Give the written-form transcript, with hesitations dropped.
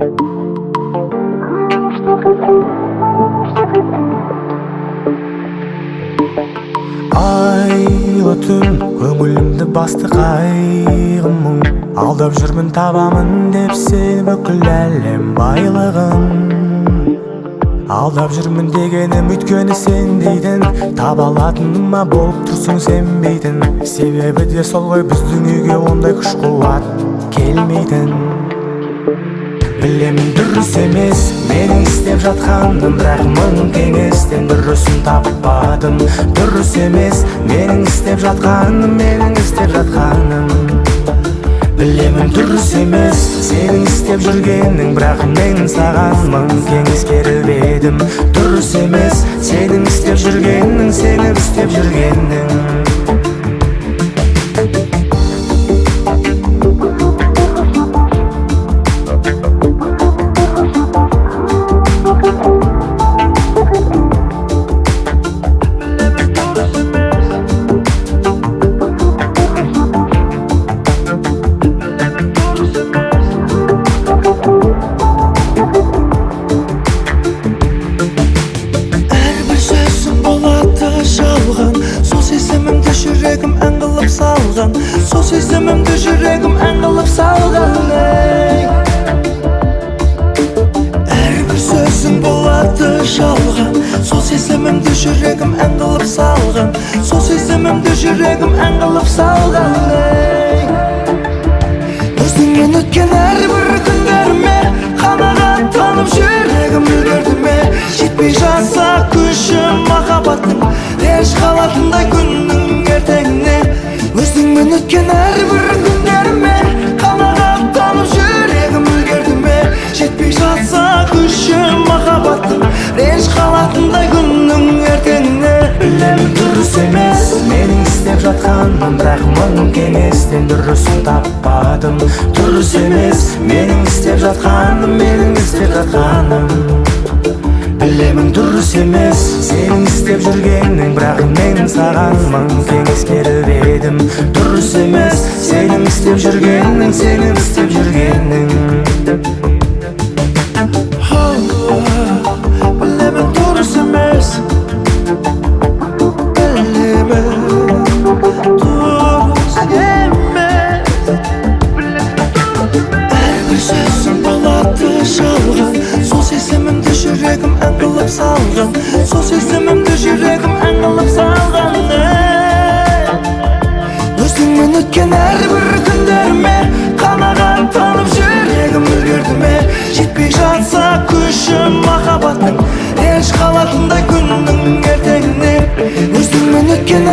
Айлы түн көңілімді басты қайғым мұң, алдап жүрмін табамын деп сен бүкіл әлем байлығын. Алдап жүрмін дегенім өйткені сен дейтін, таба алатыныма болып тұрсың сенбейтін. Себебі де сол ғой біздің үйге ондай күш қуат келмейтін. Білемін дұрыс емес менің істеп жатқаным, бірақ мың кеңестен дұрысын таппадым. Дұрыс емес менің істеп жатқаным, Білемін дұрыс емес сенің істеп жүргенің, бірақ мен саған мың кеңес беріп едім. Дұрыс емес сенің істеп жүргенің, жүрегім ән қылып салған, сол сезімімді жүрегім ән қылып салған. Әрбір сөзің болады жалған, сол сезімімді жүрегім ән қылып салған, сол сезімімді жүрегім ән қылып салған. Өзіңмен өткен әрбір күндеріме қанағаттанып жүрегім үлгерді ме? Жетпей жатса күшім махаббаттың, еш қалатындай күннің ертеңіне. Өзіңмен өткен әрбір күндеріме қанағаттанып жүрегім үлгерді ме? Жетпей жатса күшім махаббаттың, еш қалатындай күннің ертеңіне. Білемін дұрыс емес менің істеп жатқаным, бірақ мың кеңестен дұрысын таппадым. Дұрыс емес менің істеп жатқаным, Білемін дұрыс емес сенің істеп жүргенің, бірақ мен саған мың кеңес беріп едім. Дұрыс емес сенің істеп жүргенің, Білемін дұрыс емес, әрбір сөзің болады жалған, сол сезімімді жүрегім ән қылып салған, сол сезімімді жүрегім ән қылып салған. Өзіңмен өткен әрбір күндеріме қанағаттанып жүрегім үлгерді ме? Жетпей жатса күшім махаббаттың, еш қалатындай күннің ертеңіне. Өзіңмен өткен